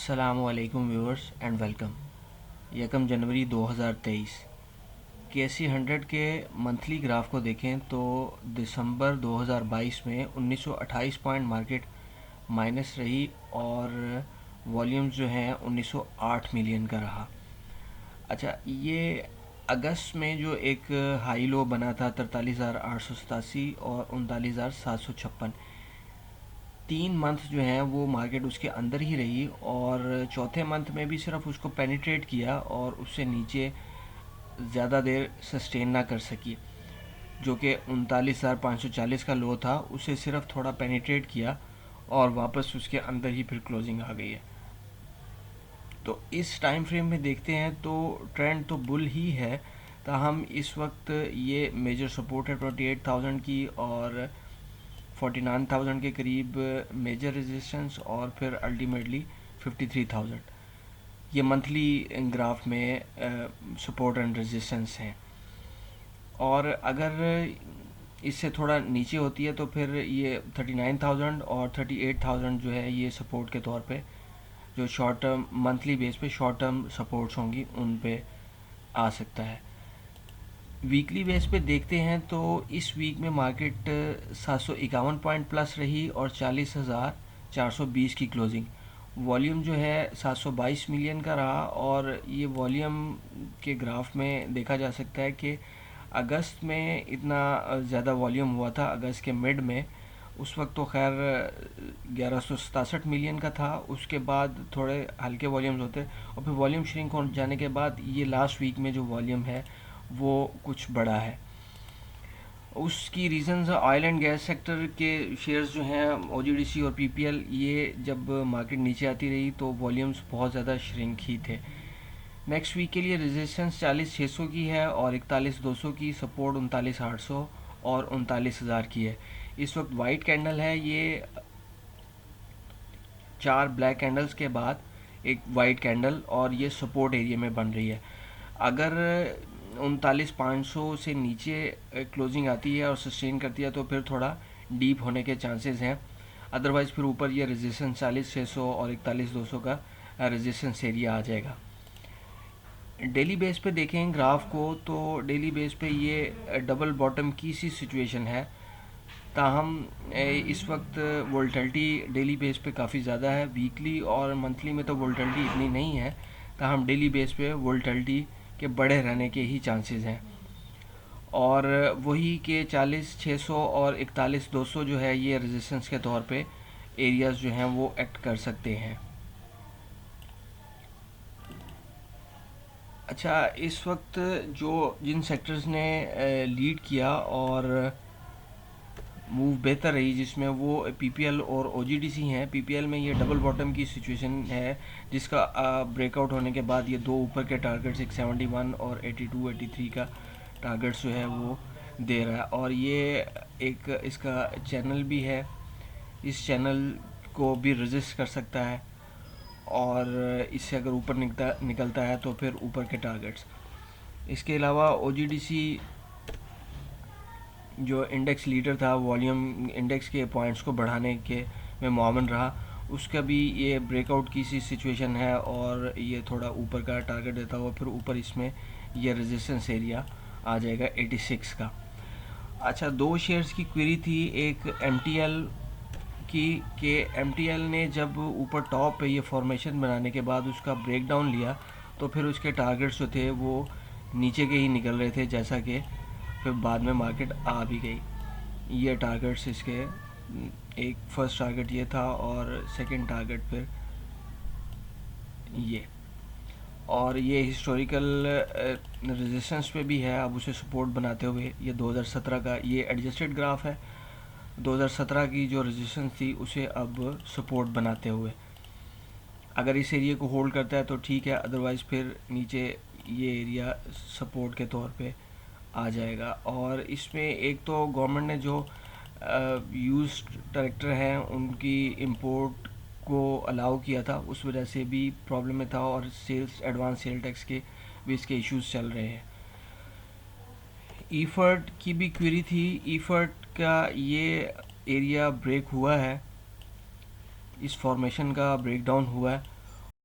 अस्सलामुअलैकुम viewers and welcome. 1 January 2023 KC100 के monthly graph को देखें तो दिसंबर 2022 में 1928 पॉइंट मार्केट माइनस रही और वॉल्यूम्स जो हैं 1908 मिलियन का रहा। अच्छा, ये अगस्त में जो एक हाई लो बना था 43,887 और 39,756, 3 मंथ जो हैं वो मार्केट उसके अंदर ही रही और चौथे मंथ में भी सिर्फ उसको पेनिट्रेट किया और उससे नीचे ज़्यादा देर सस्टेन ना कर सकी। जो कि 39,540 का लो था, उसे सिर्फ थोड़ा पेनिट्रेट किया और वापस उसके अंदर ही फिर क्लोजिंग आ गई है। तो इस टाइम फ्रेम में देखते हैं तो ट्रेंड तो बुल ही है, ताहम इस वक्त ये मेजर सपोर्ट है 28,000 की और 49,000 के करीब मेजर रेजिस्टेंस और फिर अल्टीमेटली 53,000। ये मंथली ग्राफ में सपोर्ट एंड रेजिस्टेंस हैं और अगर इससे थोड़ा नीचे होती है तो फिर ये 39,000 और 38,000 जो है ये सपोर्ट के तौर पे जो शॉर्ट टर्म मंथली बेस पे शॉर्ट टर्म सपोर्ट्स होंगी उन पे आ सकता है। वीकली बेस पे देखते हैं तो इस वीक में मार्केट 751 पॉइंट प्लस रही और 40,420 की क्लोजिंग। वॉल्यूम जो है 722 मिलियन का रहा और ये वॉल्यूम के ग्राफ में देखा जा सकता है कि अगस्त में इतना ज़्यादा वॉल्यूम हुआ था। अगस्त के मिड में उस वक्त तो खैर 1167 मिलियन का था, उसके बाद थोड़े हल्के वॉल्यूम्स होते और फिर वॉल्यूम श्रिंक हो जाने के बाद ये लास्ट वीक में जो वॉल्यूम है वो कुछ बड़ा है। उसकी reasons oil and gas sector के शेयर्स जो हैं ओजीडीसी और पीपीएल, ये जब मार्केट नीचे आती रही तो वॉल्यूम्स बहुत ज़्यादा श्रिंक ही थे। नेक्स्ट वीक के लिए रेजिस्टेंस 40,600 की है और 41,200 की, सपोर्ट 39,800 और 39,000 की है। इस वक्त वाइट कैंडल है, ये 4 ब्लैक कैंडल्स के बाद एक वाइट कैंडल और ये सपोर्ट एरिया में बन रही है। अगर 39,500 से नीचे क्लोजिंग आती है और सस्टेन करती है तो फिर थोड़ा डीप होने के चांसेस हैं। अदरवाइज़ फिर ऊपर ये रेजिस्टेंस 40,600 और 41,200 का रेजिस्टेंस एरिया आ जाएगा। डेली बेस पे देखें ग्राफ को तो डेली बेस पे ये डबल बॉटम की सी सिचुएशन है, ताहम इस वक्त वोल्टिलिटी डेली बेस पे काफ़ी ज़्यादा है। वीकली और मंथली में तो वोल्टिलिटी इतनी नहीं है, ताहम डेली बेस पे वोल्टिलिटी के बड़े रहने के ही चांसेस हैं और वही के 40,600 और 41,200 जो है ये रेजिस्टेंस के तौर पे एरियाज़ जो हैं वो एक्ट कर सकते हैं। अच्छा, इस वक्त जो जिन सेक्टर्स ने लीड किया और मूव बेहतर रही जिसमें वो पीपीएल और ओजीडीसी हैं। पीपीएल में ये डबल बॉटम की सिचुएशन है जिसका ब्रेकआउट होने के बाद ये दो ऊपर के टारगेट्स 171 और 82 83 का टारगेट्स जो है वो दे रहा है और ये एक इसका चैनल भी है, इस चैनल को भी रेजिस्ट कर सकता है और इससे अगर ऊपर निकलता है तो फिर ऊपर के टारगेट्स। इसके अलावा ओजीडीसी जो इंडेक्स लीडर था, वॉल्यूम इंडेक्स के पॉइंट्स को बढ़ाने के में मुआवन रहा, उसका भी ये ब्रेकआउट की सी सिचुएशन है और ये थोड़ा ऊपर का टारगेट देता हुआ फिर ऊपर इसमें ये रेजिस्टेंस एरिया आ जाएगा 86 का। अच्छा, दो शेयर्स की क्वेरी थी, एक एमटीएल की कि एमटीएल ने जब ऊपर टॉप पे ये फॉर्मेशन बनाने के बाद उसका ब्रेकडाउन लिया तो फिर उसके टारगेट्स जो थे वो नीचे के ही निकल रहे थे, जैसा कि फिर बाद में मार्केट आ भी गई। ये टारगेट्स इसके, एक फर्स्ट टारगेट ये था और सेकंड टारगेट फिर ये, और ये हिस्टोरिकल रेजिस्टेंस पे भी है। अब उसे सपोर्ट बनाते हुए ये 2017 का ये एडजस्टेड ग्राफ है, 2017 की जो रेजिस्टेंस थी उसे अब सपोर्ट बनाते हुए अगर इस एरिया को होल्ड करता है तो ठीक है, अदरवाइज़ फिर नीचे ये एरिया सपोर्ट के तौर पे आ जाएगा। और इसमें एक तो गवर्नमेंट ने जो यूज्ड ट्रैक्टर हैं उनकी इंपोर्ट को अलाउ किया था, उस वजह से भी प्रॉब्लम में था और सेल्स एडवांस सेल टैक्स के भी इसके इश्यूज चल रहे हैं। ईफर्ट की भी क्वेरी थी, ईफर्ट का ये एरिया ब्रेक हुआ है, इस फॉर्मेशन का ब्रेकडाउन हुआ है